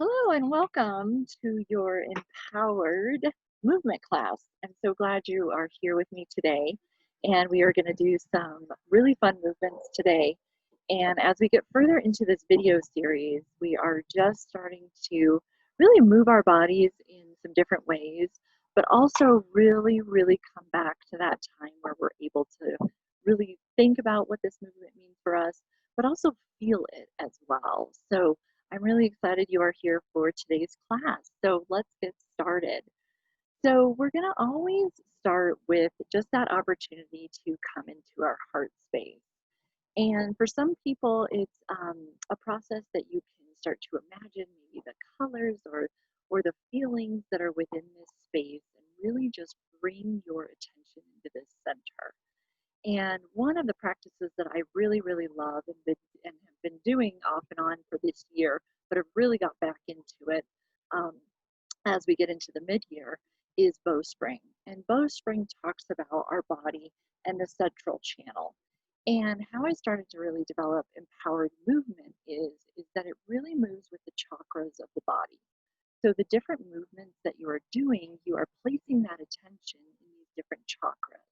Hello and welcome to your empowered movement class. I'm so glad you are here with me today. And we are going to do some really fun movements today. And as we get further into this video series, we are just starting to really move our bodies in some different ways, but also really come back to that time where we're able to really think about what this movement means for us, but also feel it as well. So I'm really excited you are here for today's class. So let's get started. So we're going to always start with just that opportunity to come into our heart space. And for some people, it's a process that you can start to imagine maybe the colors or the feelings that are within this space and really just bring your attention into this center. And one of the practices that I really love and have been doing off and on for this year, but have really got back into it um, as we get into the mid-year, is bowspring. And bowspring talks about our body and the central channel. And how I started to really develop empowered movement is that it really moves with the chakras of the body. So the different movements that you are doing, you are placing that attention in these different chakras.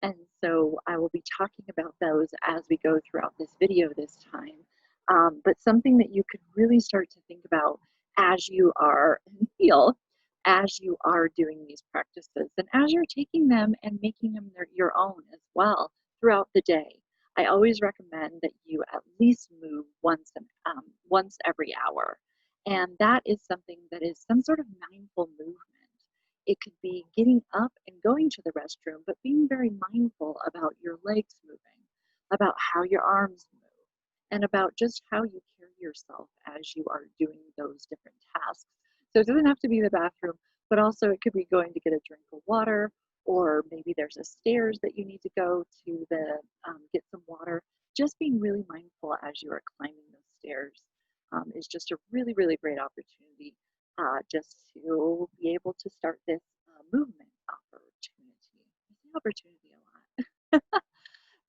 And so I will be talking about those as we go throughout this video this time. But something that you could really start to think about as you are and feel as you are doing these practices and as you're taking them and making them your own as well throughout the day. I always recommend that you at least move once every hour. And that is something that is some sort of mindful movement. It could be getting up and going to the restroom, but being very mindful about your legs moving, about how your arms move, and about just how you carry yourself as you are doing those different tasks. So it doesn't have to be the bathroom, but also it could be going to get a drink of water, or maybe there's a stairs that you need to go to get some water. Just being really mindful as you are climbing those stairs is just a really great opportunity just to be able to start this movement opportunity. I say opportunity a lot,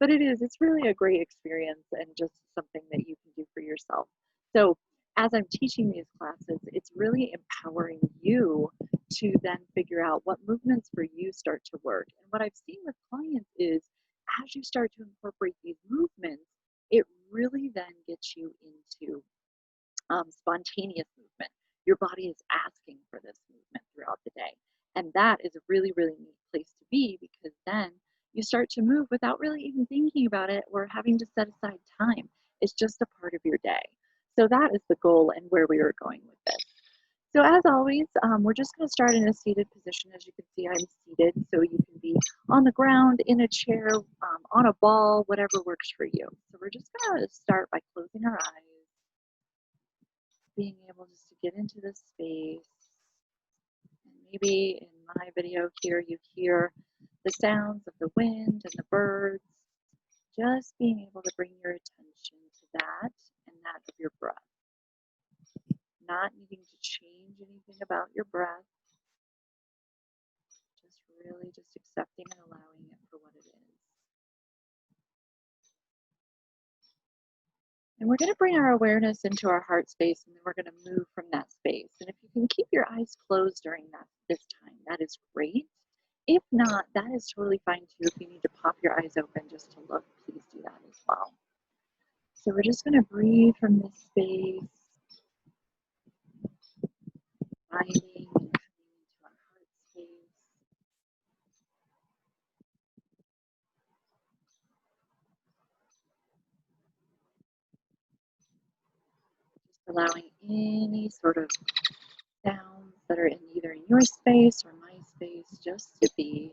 but it's really a great experience and just something that you can do for yourself. So as I'm teaching these classes, it's really empowering you to then figure out what movements for you start to work. And what I've seen with clients is as you start to incorporate these movements, it really then gets you into spontaneous movement. Your body is asking for this movement throughout the day. And that is a really neat place to be because then you start to move without really even thinking about it or having to set aside time. It's just a part of your day. So that is the goal and where we are going with this. So as always, we're just going to start in a seated position. As you can see, I'm seated, so you can be on the ground, in a chair, on a ball, whatever works for you. So we're just going to start by closing our eyes, being able just to get into this space. And maybe in my video here, you hear the sounds of the wind and the birds. Just being able to bring your attention to that and that of your breath. Not needing to change anything about your breath. Just really just accepting and allowing it for what it is. And we're going to bring our awareness into our heart space, and then we're going to move from that space. And if you can keep your eyes closed during this time, that is great. If not, that is totally fine too. If you need to pop your eyes open just to look, please do that as well. So we're just going to breathe from this space, finding and coming into our heart space. Just allowing any sort of sounds that are either in your space or my space just to be.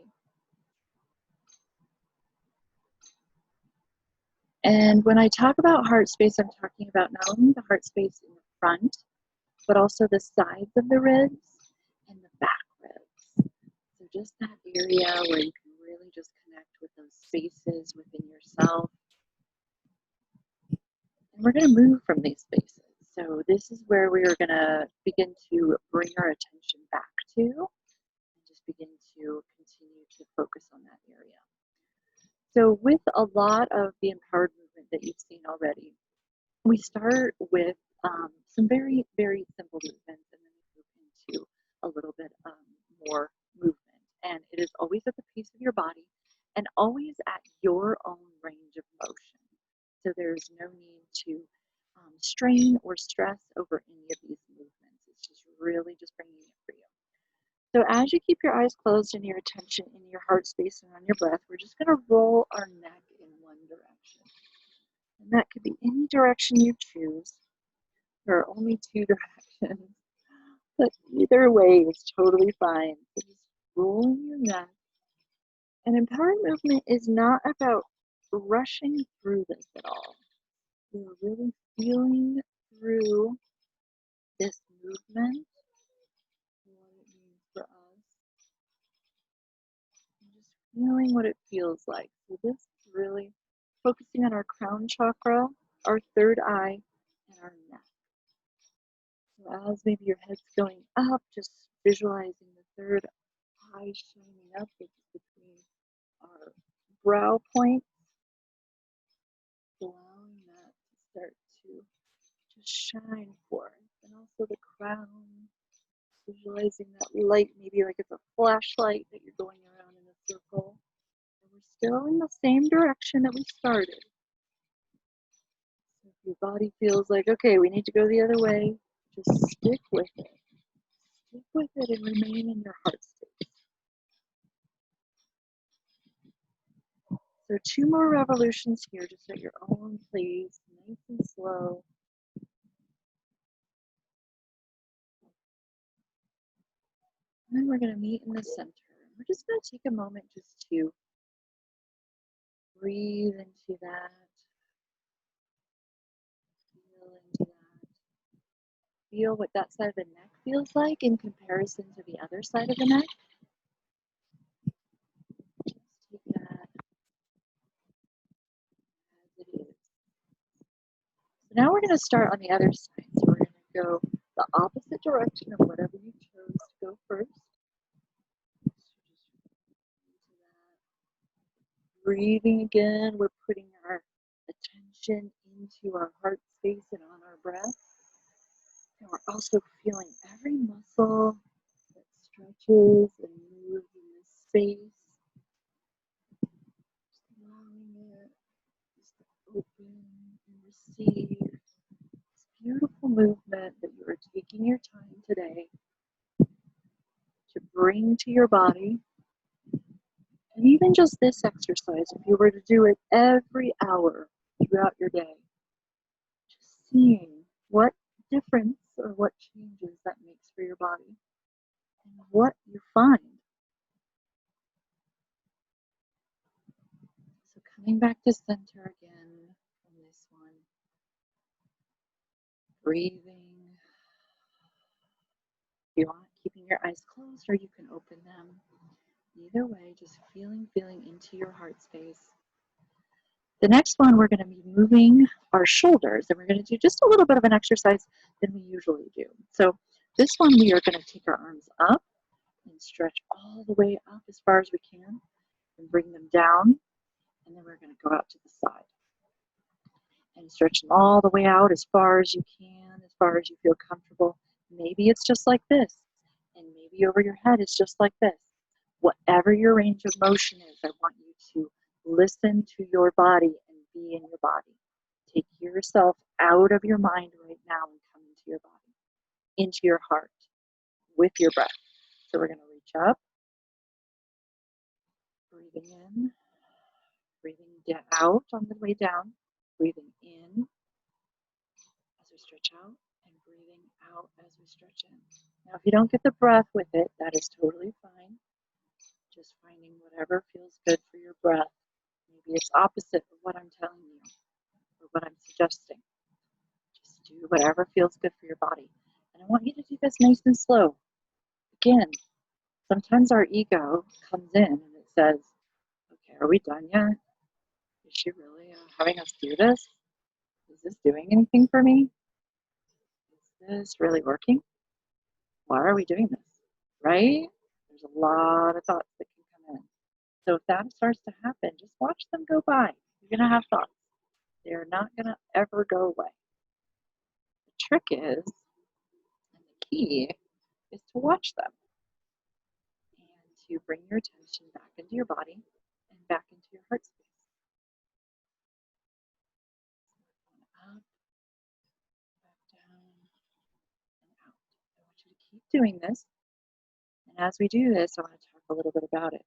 And when I talk about heart space, I'm talking about not only the heart space in the front, but also the sides of the ribs and the back ribs. So just that area where you can really just connect with those spaces within yourself. And we're going to move from these spaces. So this is where we are going to begin to bring our attention back to and just begin to continue to focus on that area. So with a lot of the empowered movement that you've seen already, we start with some very simple simple movements, and then we move into a little bit more movement. And it is always at the pace of your body and always at your own range of motion. So there's no need to strain or stress over any of these movements. It's just really just bringing it for you. So as you keep your eyes closed and your attention in your heart space and on your breath, we're just going to roll our neck in one direction. And that could be any direction you choose. There are only two directions, but either way is totally fine. So just rolling your neck. And empowered movement is not about rushing through this at all. We're really feeling through this movement, what it means for us, and just feeling what it feels like. So this is really focusing on our crown chakra, our third eye, and our neck. So as maybe your head's going up, just visualizing the third eye shining up between our brow points, allowing that to start to just shine forth. And also the crown, visualizing that light, maybe like it's a flashlight that you're going around in a circle. And we're still in the same direction that we started. So if your body feels like, okay, we need to go the other way, just stick with it. Stick with it and remain in your heart space. So 2 more revolutions here, just at your own pace, nice and slow. And then we're going to meet in the center. We're just going to take a moment just to breathe into that. Feel into that. Feel what that side of the neck feels like in comparison to the other side of the neck. Just take that as it is. So now we're going to start on the other side. So we're going to go the opposite direction of whatever you chose to go first. So just into that. Breathing again, we're putting our attention into our heart space and on our breath. And we're also feeling every muscle that stretches and moves in this space. Just allowing it just to open and receive this beautiful movement that you are taking your time today to bring to your body. And even just this exercise, if you were to do it every hour throughout your day, just seeing what difference or what changes that makes for your body and what you find. So coming back to center again from this one, breathing. If you want, keeping your eyes closed or you can open them. Either way, just feeling into your heart space. The next one, we're going to be moving our shoulders, and we're going to do just a little bit of an exercise than we usually do. So this one, we are going to take our arms up and stretch all the way up as far as we can and bring them down, and then we're going to go out to the side and stretch them all the way out as far as you can, as far as you feel comfortable. Maybe it's just like this, and maybe over your head it's just like this. Whatever your range of motion is, I want you to listen to your body and be in your body. Take yourself out of your mind right now and come into your body, into your heart with your breath. So we're going to reach up, breathing in, breathing out on the way down, breathing in as we stretch out, and breathing out as we stretch in. Now, if you don't get the breath with it, that is totally fine. Just finding whatever feels good for your breath. Maybe it's opposite of what I'm telling you or what I'm suggesting. Just do whatever feels good for your body. And I want you to do this nice and slow. Again, sometimes our ego comes in and it says, okay, are we done yet? Is she really having us do this? Is this doing anything for me? Is this really working? Why are we doing this? Right? There's a lot of thoughts that can come in. So if that starts to happen, just watch them go by. You're going to have thoughts. They're not going to ever go away. The trick is, and key is to watch them and to bring your attention back into your body and back into your heart space. Up, back down, and out. I want you to keep doing this. And as we do this, I want to talk a little bit about it.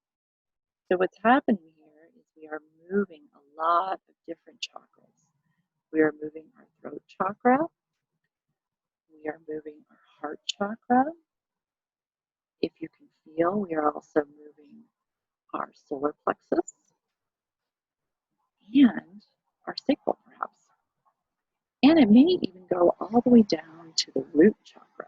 So what's happening here is we are moving a lot of different chakras. We are moving our throat chakra. We are moving our heart chakra. If you can feel, we are also moving our solar plexus and our sacral, perhaps. And it may even go all the way down to the root chakra.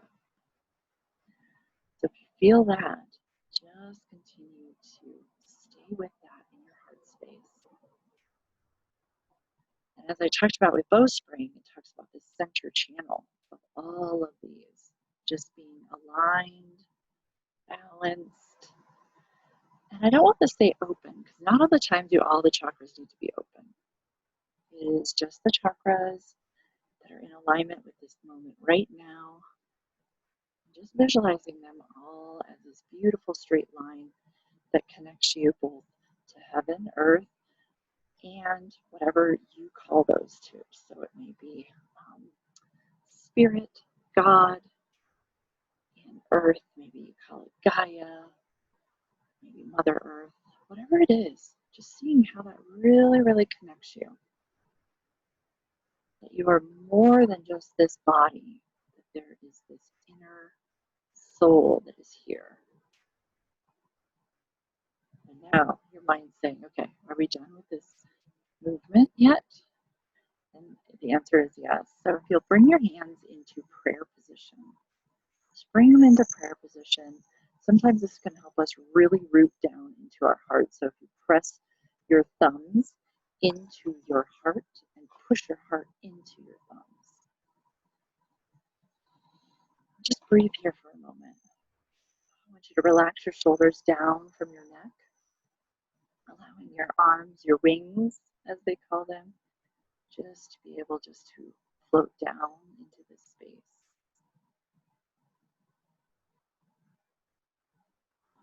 So if you feel that, just continue to stay with that in your heart space. And as I talked about with bowstring, it talks about the center channel of all of these just being aligned, balanced. And I don't want to say open, because not all the time do all the chakras need to be open. It is just the chakras that are in alignment with this moment right now. Just visualizing them all as this beautiful straight line that connects you both to heaven, earth, and whatever you call those two. So it may be spirit, God, and earth. Maybe you call it Gaia, maybe Mother Earth, whatever it is. Just seeing how that really, really connects you. That you are more than just this body, that there is this inner soul that is here. And now your mind's saying, okay, are we done with this movement yet? And the answer is yes. So if you'll bring your hands into prayer position, just bring them into prayer position. Sometimes this can help us really root down into our heart. So if you press your thumbs into your heart and push your heart into your thumbs. Just breathe here for a moment. I want you to relax your shoulders down from your neck, allowing your arms, your wings, as they call them, just to be able just to float down into this space.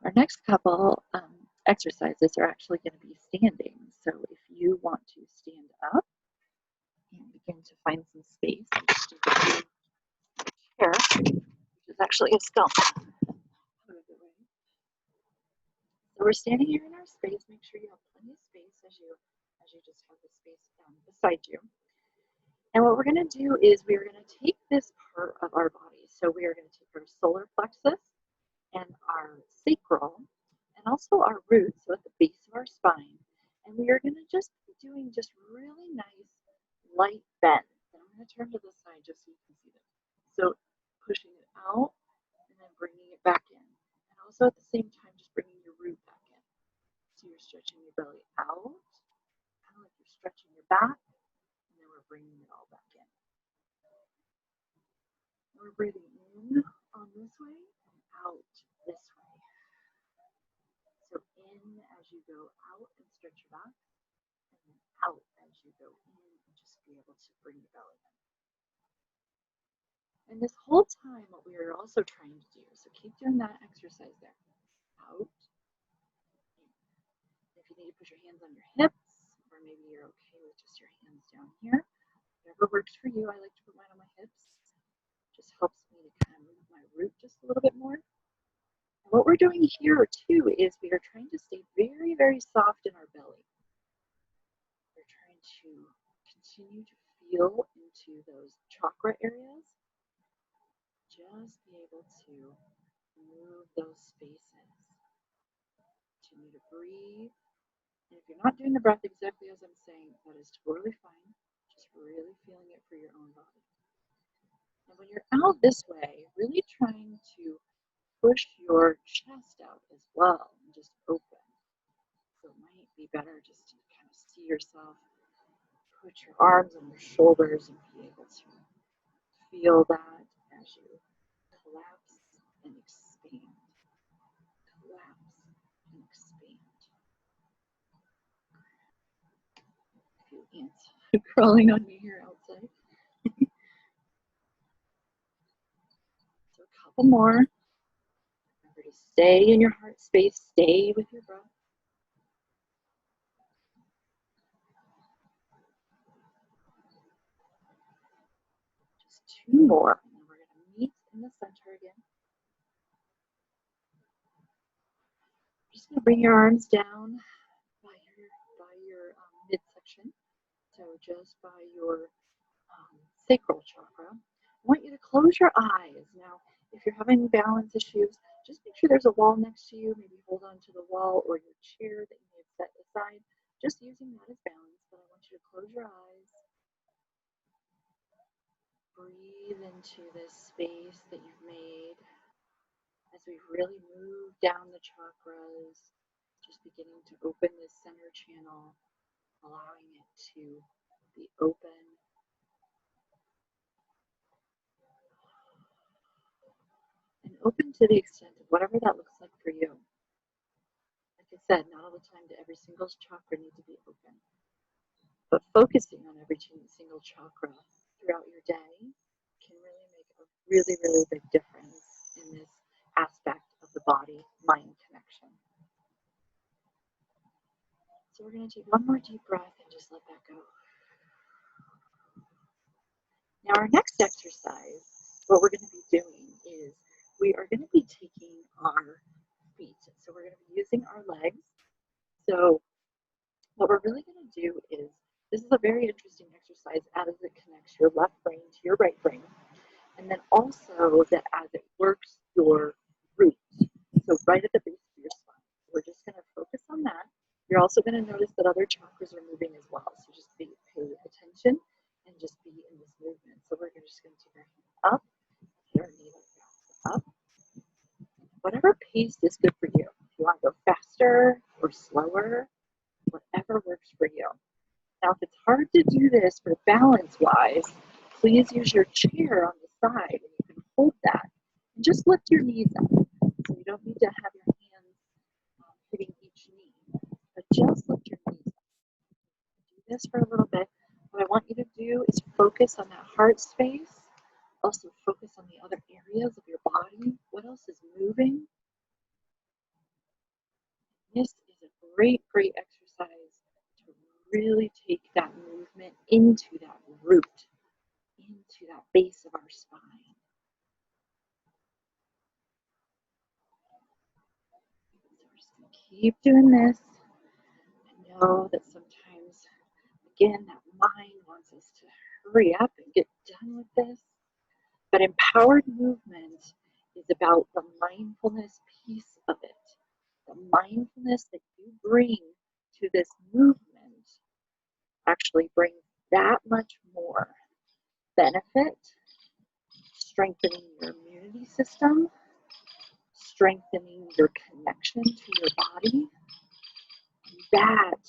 Our next couple exercises are actually going to be standing. So if you want to stand up and begin to find some space, chair, which is actually a stone. So we're standing here in our space. Make sure you have plenty of space as you just have the space beside you. And what we're going to do is we're going to take this part of our body. So we are going to take our solar plexus and our sacral and also our roots, so at the base of our spine. And we are going to just be doing just really nice light bends. And I'm going to turn to the side just so you can see this. So pushing it out and then bringing it back in. And also at the same time, just bringing your root back in. So you're stretching your belly out, kind of like you're stretching your back, and then we're bringing it all back in. And we're breathing in on this way and out this way. So in as you go out and stretch your back, and then out as you go in and just be able to bring your belly in. And this whole time, what we are also trying to do, so keep doing that exercise there. Out. In. If you need to put your hands on your hips, or maybe you're okay with just your hands down here, whatever works for you. I like to put mine on my hips. Just helps me to kind of move my root just a little bit more. And what we're doing here too is we are trying to stay very, very soft in our belly. We're trying to continue to feel into those chakra areas. Just be able to move those spaces. Continue to breathe. And if you're not doing the breath exactly as I'm saying, that is totally fine. Just really feeling it for your own body. And when you're out this way, really trying to push your chest out as well and just open. So it might be better just to kind of see yourself, put your arms on your shoulders and be able to feel that as you collapse and expand. Collapse and expand. A few ants crawling on me here outside. So a couple more. Remember to stay in your heart space, stay with your breath. Just two more. And we're going to meet in the center again. Just going to bring your arms down by your midsection. So just by your sacral chakra. I want you to close your eyes. Now, if you're having balance issues, just make sure there's a wall next to you. Maybe hold on to the wall or your chair that you may have set aside. Just using that as balance. But I want you to close your eyes. Breathe into this space that you've made as we really move down the chakras, just beginning to open this center channel, allowing it to be open. And open to the extent of whatever that looks like for you. Like I said, not all the time does every single chakra need to be open. But focusing on every single chakra throughout your day can really make a really, really big difference in this aspect of the body-mind connection. So we're going to take one more deep breath and just let that go. Now our next exercise, what we're going to be doing is we are going to be taking our feet. So we're going to be using our legs. So what we're really going to do is, this is a very interesting exercise as it connects your left brain to your right brain. And then also that as it works your root. So right at the base of your spine. We're just going to focus on that. You're also going to notice that other chakras are moving as well. So just pay attention and just be in this movement. So we're just going to take our hand up, your knee up. Whatever pace is good for you. If you want to go faster or slower, whatever works for you. Now, if it's hard to do this for balance-wise, please use your chair on the side and you can hold that. And just lift your knees up. So you don't need to have your hands hitting each knee, but just lift your knees up. Do this for a little bit. What I want you to do is focus on that heart space. Also focus on the other areas of your body. What else is moving? This is a great, great exercise to really take that movement into that root, into that base of our spine. So we're just going to keep doing this. I know that sometimes, again, that mind wants us to hurry up and get done with this. But empowered movement is about the mindfulness piece of it. The mindfulness that you bring to this movement actually brings that much more benefit, strengthening your immunity system, strengthening your connection to your body. That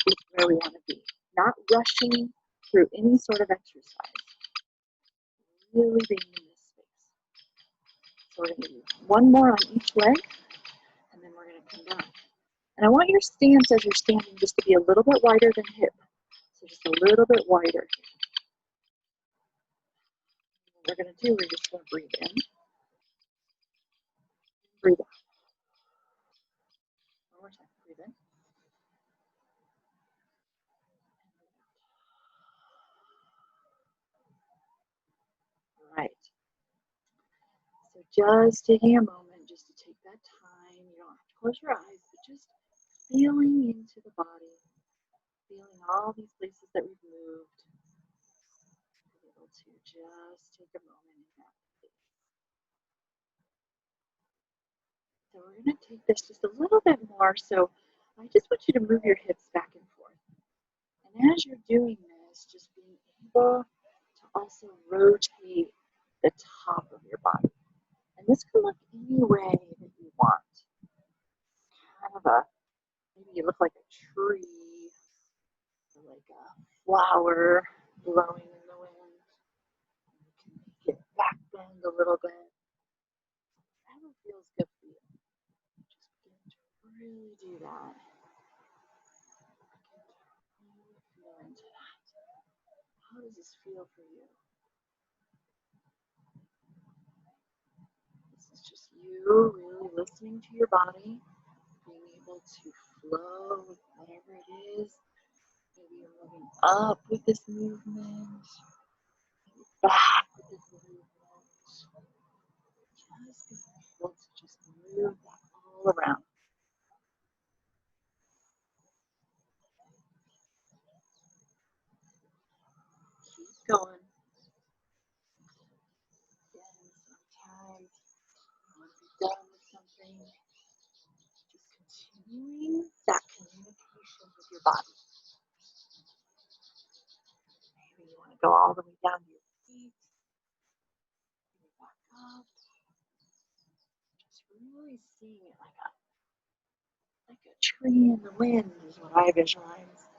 is where we want to be. Not rushing through any sort of exercise. Really being in this space. So we're going to do one more on each leg, and then we're going to come back. And I want your stance as you're standing just to be a little bit wider than hip. So just a little bit wider. What we're going to do, we're just going to breathe in. Breathe out. One more time. Breathe in. All right. So just taking a moment just to take that time. You don't have to close your eyes, but just feeling into the body. Feeling all these places that we've moved. Be able to just take a moment in that space. So we're going to take this just a little bit more. So I just want you to move your hips back and forth. And as you're doing this, just being able to also rotate the top of your body. And this can look any way that you want. Kind of maybe you look like a tree, or like a flower blowing in the wind. You can make it back bend a little bit. Whatever feels good for you. Just begin to really do that. Really feel into that. How does this feel for you? really listening to your body, being able to flow with whatever it is. Maybe you're moving up with this movement, back with this movement. Just being able to just move that all around. Keep going. Again, sometimes you want to be done with something. Just continuing that communication with your body. Maybe you want to go all the way down to your feet. Maybe back up. Just really seeing it like a tree in the wind is what I visualize.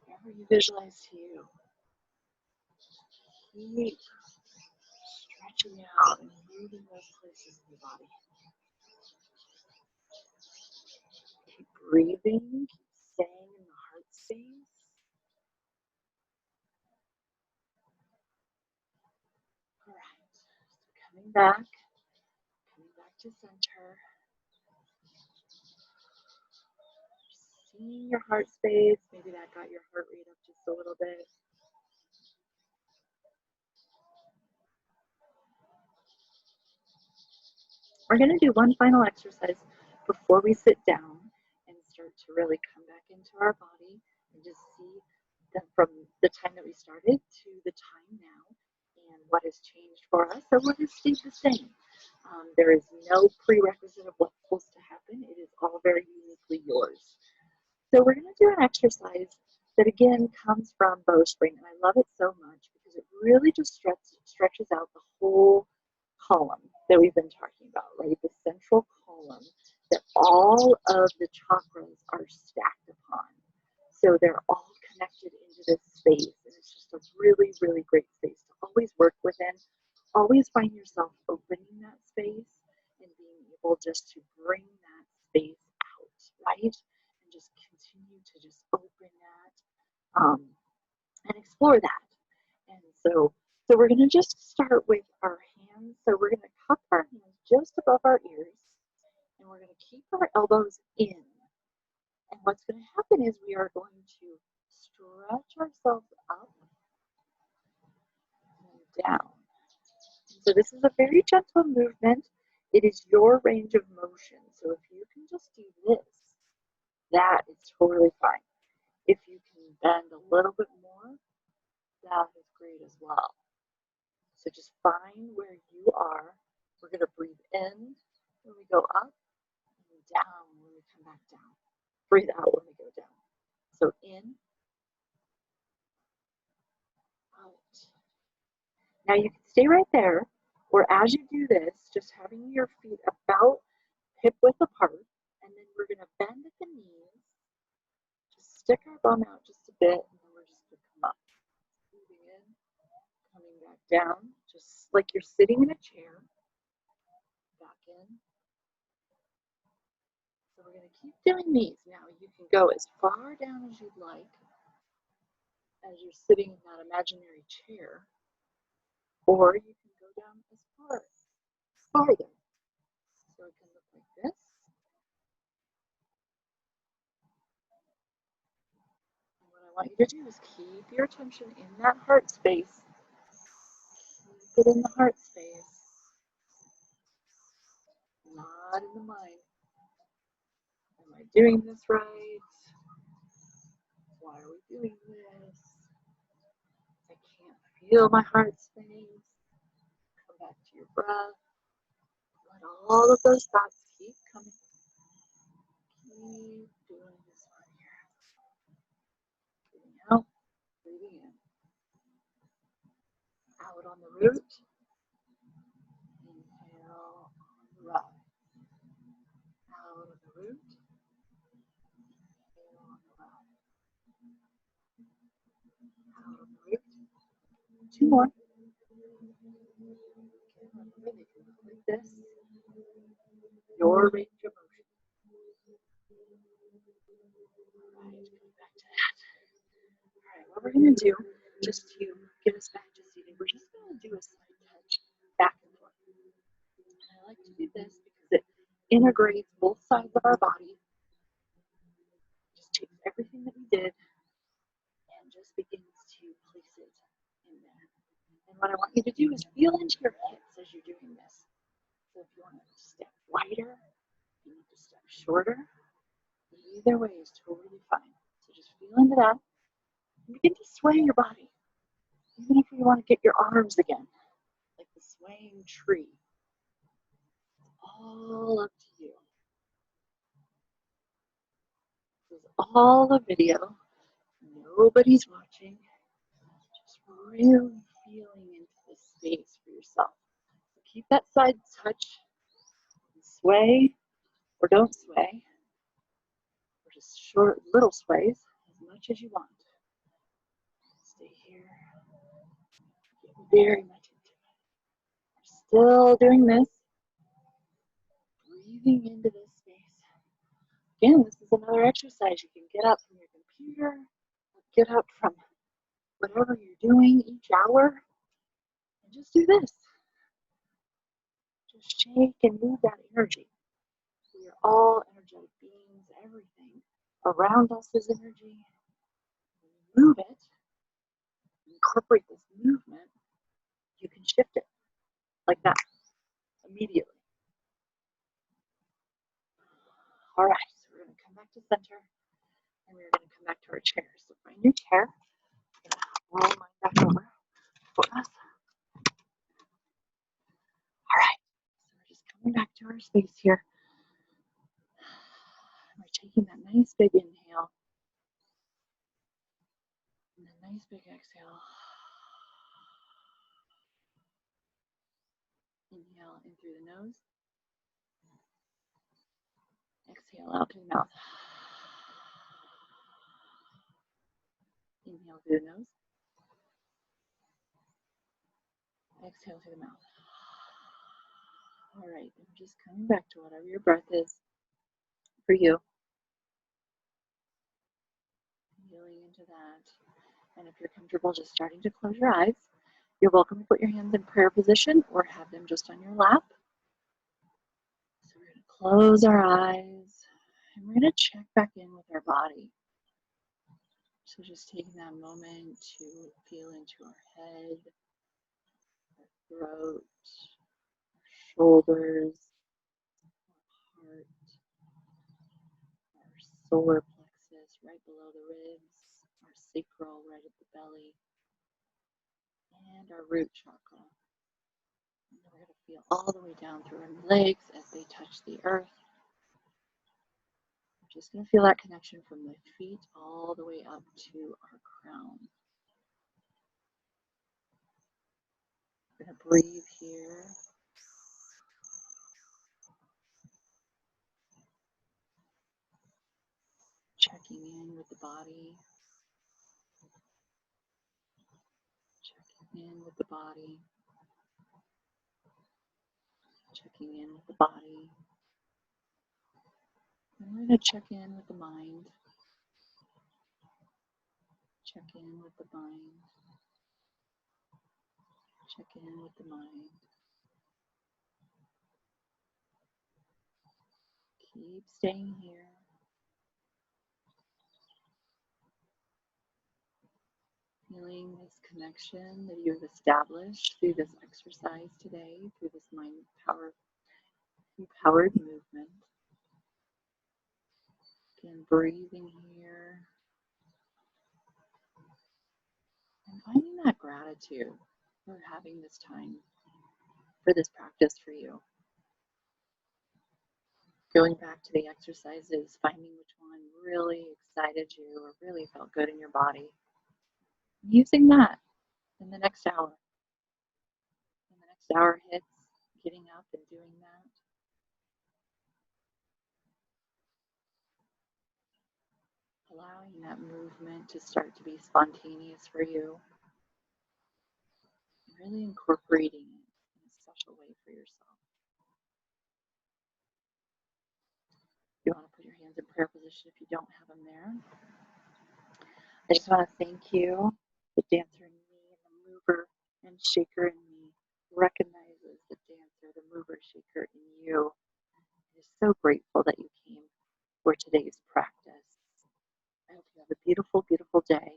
Whatever you visualize to you. Keep stretching out and moving those places in your body. Keep breathing, keep staying in the heart space. All right, so coming back to center. Seeing your heart space, maybe that got your heart rate up just a little bit. We're going to do one final exercise before we sit down and start to really come back into our body and just see that from the time that we started to the time now and what has changed for us or what has stayed the same. There is no prerequisite of what's supposed to happen. It is all very uniquely yours. So we're going to do an exercise that again comes from bowstring, and I love it so much because it really just stretches out the whole column that we've been talking about, right? The central column that all of the chakras are stacked upon. So they're all connected into this space, and it's just a really, really great space to always work within. Always find yourself opening that space and being able just to bring that space out, right? And just continue to just open that and explore that. And so we're going to just start with our hands. So we're going to cup our hands just above our ears, and we're going to keep our elbows in. And what's going to happen is we are going to stretch ourselves up and down. So this is a very gentle movement. It is your range of motion. So if you can just do this, that is totally fine. If you can bend a little bit more, that is great as well. So just find where you are. We're going to breathe in when we go up and down when we come back down. Breathe out when we go down. So in, out. Now you can stay right there, or as you do this, just having your feet about hip width apart, and then we're going to bend at the knees, just stick our bum out just a bit, and then we're just going to come up. Moving in, coming back down, just like you're sitting in a chair. Back in. So we're going to keep doing these. Now you can go as far down as you'd like as you're sitting in that imaginary chair, or you can go down as farther. So it can look like this. And what I want you to do is keep your attention in that heart space. Keep it in the heart space, not in the mind. Am I doing this right? Why are we doing this? I can't feel my heart space. Come back to your breath. Let all of those thoughts keep coming. Keep doing this one here. Breathing out, breathing in. Out on the root. Inhale on the rise. Out of the root. Inhale on the rise. Out of the root. Two more. Remember, they can look like this. Your range of motion. All right, go back to that. All right, what we're going to do, just to get us back to seated, we're just going to do a slight touch back and forth. I like to do this because it integrates both sides of our body, just takes everything that we did and just begins to place it in there. And what I want you to do is feel into your hips as you're doing this. So if you want to step wider, you need to step shorter. Either way is totally fine. So just feel into that and begin to sway your body. Even if you want to get your arms again, like the swaying tree. It's all up to you. This is all a video. Nobody's watching. Just really feeling into this space for yourself. So keep that side touch. Sway or don't sway. Or just short little sways as much as you want. Stay here. Get very much into it. Still doing this. Breathing into this space. Again, this is another exercise. You can get up from your computer, get up from whatever you're doing each hour, and just do this. Just shake and move that energy. We are all energetic beings. Everything around us is energy. When you move it, incorporate this movement, you can shift it like that immediately. All right, so we're going to come back to center, and we're going to come back to our chair. So find your chair. Roll mine back over for us. All right, so we're just coming back to our space here. We're taking that nice big inhale and a nice big exhale. Inhale in through the nose. Exhale out through the mouth. Inhale through the nose. Exhale through the mouth. All right, and just coming back to whatever your breath is for you. Feeling into that. And if you're comfortable just starting to close your eyes, you're welcome to put your hands in prayer position or have them just on your lap. So we're going to close our eyes and we're going to check back in with our body. So just taking that moment to feel into our head, our throat, our shoulders, our heart, our solar plexus right below the ribs, our sacral right at the belly, and our root chakra. And then we're going to feel all the way down through our legs as they touch the earth. We're just going to feel that connection from the feet all the way up to our crown. We're going to breathe here. Checking in with the body. Checking in with the body. Checking in with the body. And we're going to check in with the mind. Check in with the mind. Check in with the mind. Keep staying here. Feeling this connection that you have established through this exercise today, through this empowered movement. Again, breathing here. And finding that gratitude for having this time, for this practice for you. Going back to the exercises, finding which one really excited you or really felt good in your body. Using that in the next hour. When the next hour hits, getting up and doing that. Allowing that movement to start to be spontaneous for you. Really incorporating it in a special way for yourself. You want to put your hands in prayer position if you don't have them there. I just want to thank you. The dancer in me and the mover and shaker in me recognizes the dancer, the mover, shaker in you. I'm so grateful that you came for today's practice. I hope you have a beautiful, beautiful day.